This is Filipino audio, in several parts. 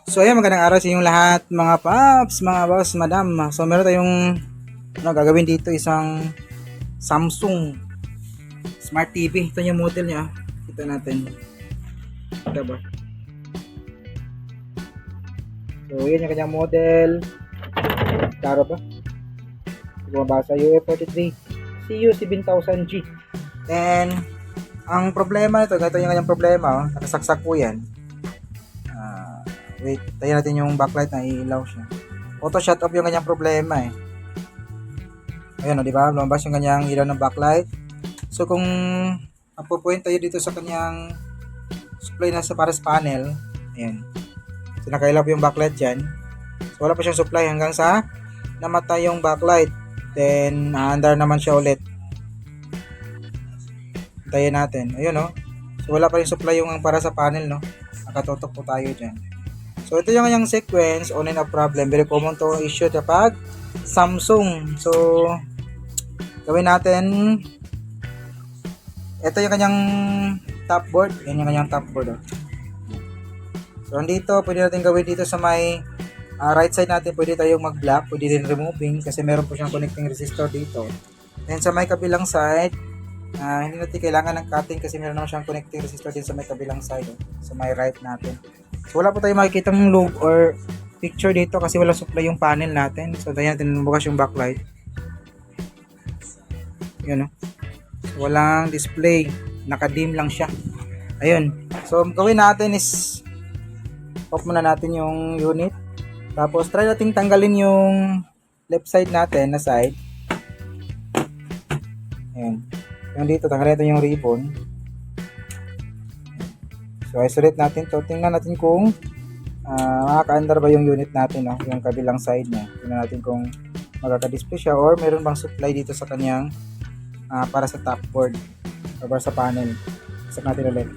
So ayan, magandang araw sa inyong lahat mga paps, mga boss, madam. So meron tayong gagawin dito isang Samsung Smart TV. Ito yung model niya. Kita natin. Kita ba? So yun yung kanyang model. Klaro ba? Bumabasa UF43 CU7000G. Then ang problema nito, ganito yung kanyang problema. Nakasaksak po yan. Wait, tayo natin yung backlight na iilaw siya. Auto shut off yung kanyang problema eh. Ayan o, di ba? Lumabas yung kanyang ilaw ng backlight. So kung apo-point tayo dito sa kanyang supply na sa pares panel, ayan. So nakailaw yung backlight dyan. So wala pa siyang supply hanggang sa namatay yung backlight. Then under naman siya ulit. Hintayin natin. Ayun o. So wala pa rin supply yung para sa panel, no? Nakatutok po tayo dyan. So ito yung kanyang sequence, on and off problem. Very common to issue kapag Samsung. So gawin natin, ito yung kanyang top board. Yan yung kanyang top board. Oh. So andito, pwede natin gawin dito sa may right side natin, pwede tayong mag-block, pwede din removing kasi meron po siyang connecting resistor dito. Then sa may kabilang side, hindi natin kailangan ng cutting kasi meron naman siyang connecting resistor din sa may kabilang side, sa may right natin. So wala po tayong makikita ng logo or picture dito kasi wala supply yung panel natin. So tayo natin bukas yung backlight. Yun, no? So, walang display, naka-dim lang siya. Ayun. So gawin natin is off muna natin yung unit. Tapos try nating tanggalin yung left side natin na side. Ayun. Yung dito, tanggalin natin yung ribbon. So isolate natin to. Tingnan natin kung makaka-under ba yung unit natin, no? Yung kabilang side niya. Tingnan natin kung magkaka-display siya or meron bang supply dito sa kanyang para sa top board or para sa panel. Isak natin ulit.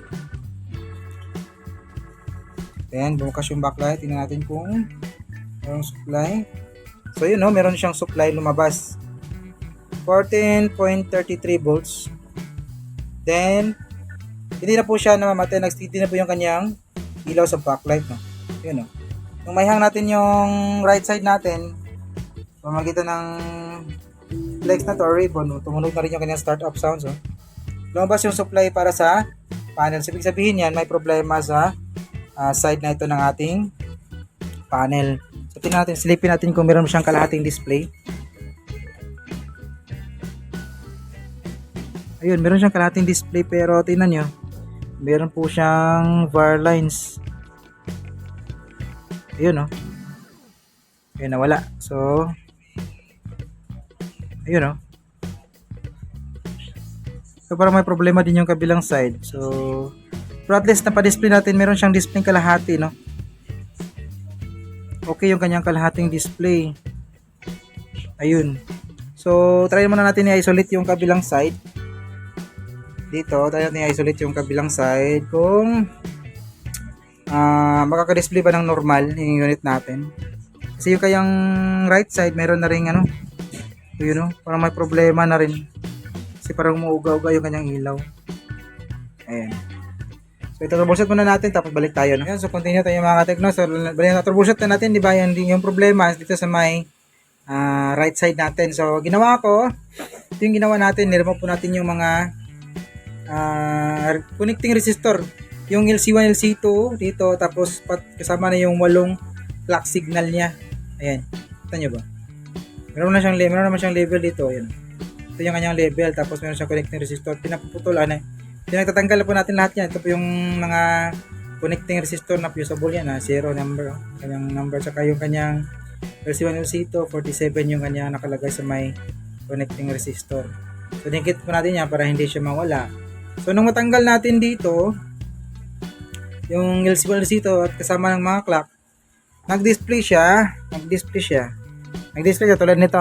Then bukas yung backlight. Tingnan natin kung merong supply. So yun, no? Meron siyang supply lumabas. 14.33 volts. Then hindi na po siya namamatay, nag-steady na po yung kanyang ilaw sa backlight, no? Yun, no? Kung may hang natin yung right side natin, pamagitan ng flex na to or ribbon, no? Tumunog na rin yung kanyang start up sounds, no? Lumabas yung supply para sa panel. So, ibig sabihin yan, may problema sa side na ito ng ating panel. So, tingnan natin, silipin natin kung meron siyang kalahating display. Ayun, meron siyang kalahating display pero tingnan nyo, meron po siyang var lines. Ayun, no? Ayun, nawala. So ayun, no? So parang may problema din yung kabilang side. So pero at least na pa-display natin, meron siyang display kalahati, no? Okay yung kanyang kalahating display. Ayun. So try muna natin i-isolate yung kabilang side. Dito, tayo natin i-isolate yung kabilang side kung makaka-display ba ng normal yung unit natin. Kasi yung kayang right side, meron na rin ano, yun, no? Parang may problema na rin. Kasi parang umuuga-uga yung kanyang ilaw. Ayan. So ito, troubleshoot muna natin, tapos balik tayo. No? Ayan, so continue tayo mga katekno. So balik na, troubleshoot na natin, di ba? Yung problema dito sa may right side natin. So ginawa ko, ito yung ginawa natin, niremove po natin yung mga connecting resistor, yung LC1, LC2 dito, tapos kasama na yung 8 clock signal niya. Ayan, kita nyo ba? Meron naman siyang level dito. Ayan, ito yung kanyang level, tapos meron siyang connecting resistor. Pinapuputulan eh. Pinagtatanggal po natin lahat yan. Ito po yung mga connecting resistor na fusible yan, 0 number, kanyang number, saka yung kanyang LC1, LC2 47 yung kanyang nakalagay sa may connecting resistor. So dinikit po natin yan para hindi siya mawala. So nung matanggal natin dito yung LC1, LC2 at kasama ng mga clock, nag-display siya tulad nito.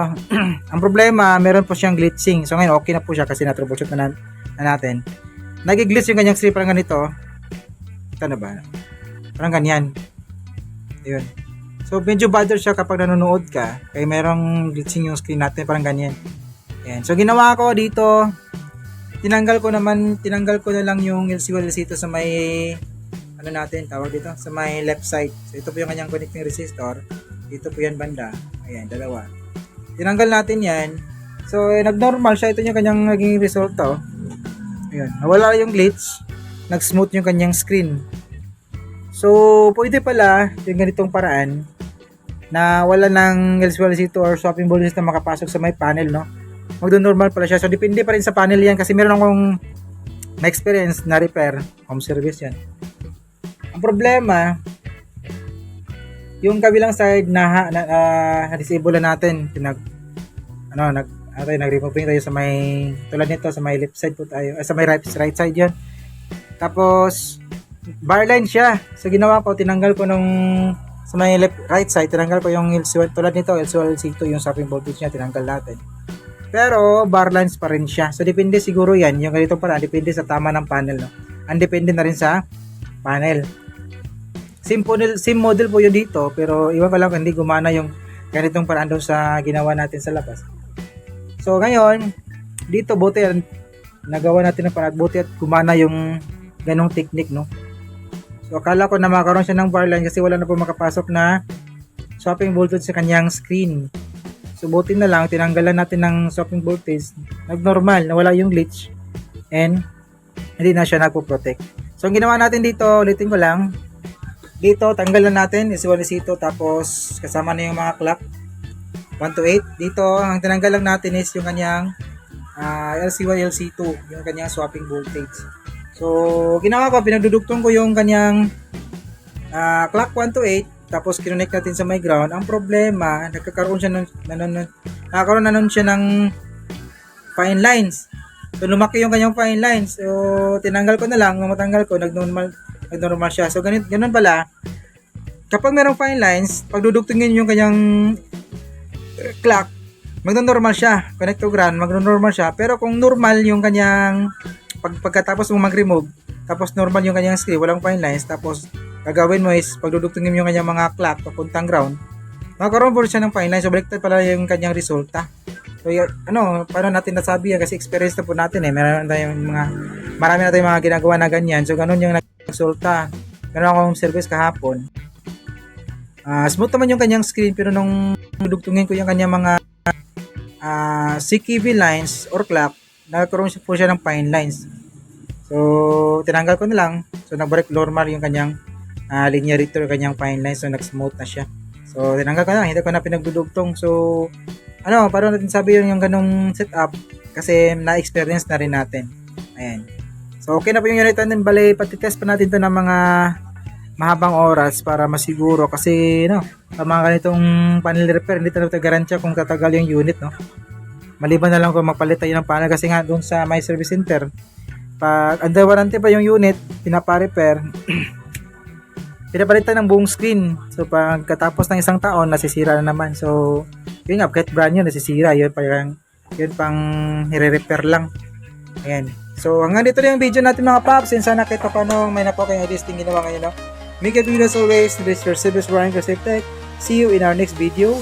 Ang problema, meron po siyang glitching. So ngayon okay na po siya kasi na-troubleshoot na natin. Nag-glitch yung kanyang screen, parang ganito. Ito na ba? Parang ganyan. Ayun. So medyo bother siya kapag nanonood ka, kaya merong glitching yung screen natin, parang ganyan. Ayan. So ginawa ko dito, tinanggal ko na lang yung LC1, LC2 sa may ano natin, tawag dito, sa may left side. So, ito po yung kanyang connecting resistor. Dito po yan banda. Ayan, dalawa. Tinanggal natin yan. So, nag-normal siya. Ito yung kanyang naging resulta. Oh. Ayan, nawala yung glitch. Nag-smooth yung kanyang screen. So, pwede pala yung ganitong paraan na wala ng LC2 or swapping voltage na makapasok sa may panel, no? Magdo-normal pala siya. So, depende pa rin sa panel yan kasi meron akong na-experience na repair. Home service yan. Ang problema, yung kabilang side na disable na natin. Nag-removing tayo sa may, tulad nito, sa may left side po tayo. Sa may right side yan. Tapos, bar line siya. So, ginawa ko, tinanggal ko nung sa may right side, tinanggal ko yung LC1, tulad nito, LC1, LC2, yung swapping voltage niya, tinanggal natin. Pero, bar lines pa rin siya. So, depende siguro yan, yung ganito pala, depende sa tama ng panel, no? And depende na rin sa panel. Same model po yun dito, pero iwan ko lang hindi gumana yung ganitong paraan doon sa ginawa natin sa labas. So, ngayon, dito, buti nagawa natin ng paraan, buti at gumana yung ganong technique, no? So, akala ko na makaroon siya ng bar line kasi wala na po makapasok na swapping voltage sa kanyang screen. So, buti na lang, tinanggalan natin ng swapping voltage. Nag-normal, nawala yung glitch. And, hindi na siya nagpo-protect. So, ang ginawa natin dito, ulitin ko lang. Dito, tanggalan natin, S1, S2, tapos kasama na yung mga clock. 1 to 8. Dito, ang tinanggal lang natin is yung kanyang LC1, LC2, yung kanyang swapping voltage. So, ginawa ko, pinagdudugtong ko yung kanyang clock 1 to 8, tapos kinonect natin sa my ground. Ang problema, nagkakaroon na nun siya ng fine lines. So, lumaki yung kanyang fine lines. So, tinanggal ko na lang, nung matanggal ko, nag-normal siya. So, ganun pala, kapag merong fine lines, pag dudugtungin yung kanyang clock, magno-normal siya. Connect to ground, magno-normal siya. Pero kung normal yung kanyang pagkatapos mo mag-remove, tapos normal yung kanyang screen, walang fine lines, tapos gagawin mo is pagdudugtungin yung kanyang mga clock papuntang ground, magkaroon po siya ng fine lines. So, baliktad pala yung kanyang resulta. So, paano natin nasabi yan? Kasi experience na po natin eh. Marami na tayong mga ginagawa na ganyan. So, ganun yung resulta. Meron akong service kahapon. Smooth naman yung kanyang screen, pero nung dudugtungin ko yung kanyang mga CKV lines or clock, nagkaroon po siya ng fine lines. So, tinanggal ko na lang. So, nagbalik normal yung kanyang linearity or kanyang fine lines. So, nag-smooth na siya. So, tinanggal ko na. Hindi ko na pinagdudugtong. So, paano natin sabi yung ganong setup? Kasi na-experience na rin natin. Ayan. So, okay na po yung unit natin. Bale, patitest pa natin ito ng mga mahabang oras para masiguro. Kasi, sa mga ganitong panel repair, hindi talaga garansya kung tatagal yung unit, no? Maliban na lang kung magpalit tayo ng panel kasi nga doon sa my service center, pag under warranty pa yung unit, pinapa-repair, pinapalitan ng buong screen. So, pagkatapos ng isang taon, nasisira na naman. So, yun nga, kahit brand new, nasisira. Yun pang nire-repair lang. Ayan. So, hanggang dito na yung video natin mga paps. And sana kahit paano may napo kayong listing ginawa ngayon. Make it with us always. This is your service Brian Cosip Tech. See you in our next video.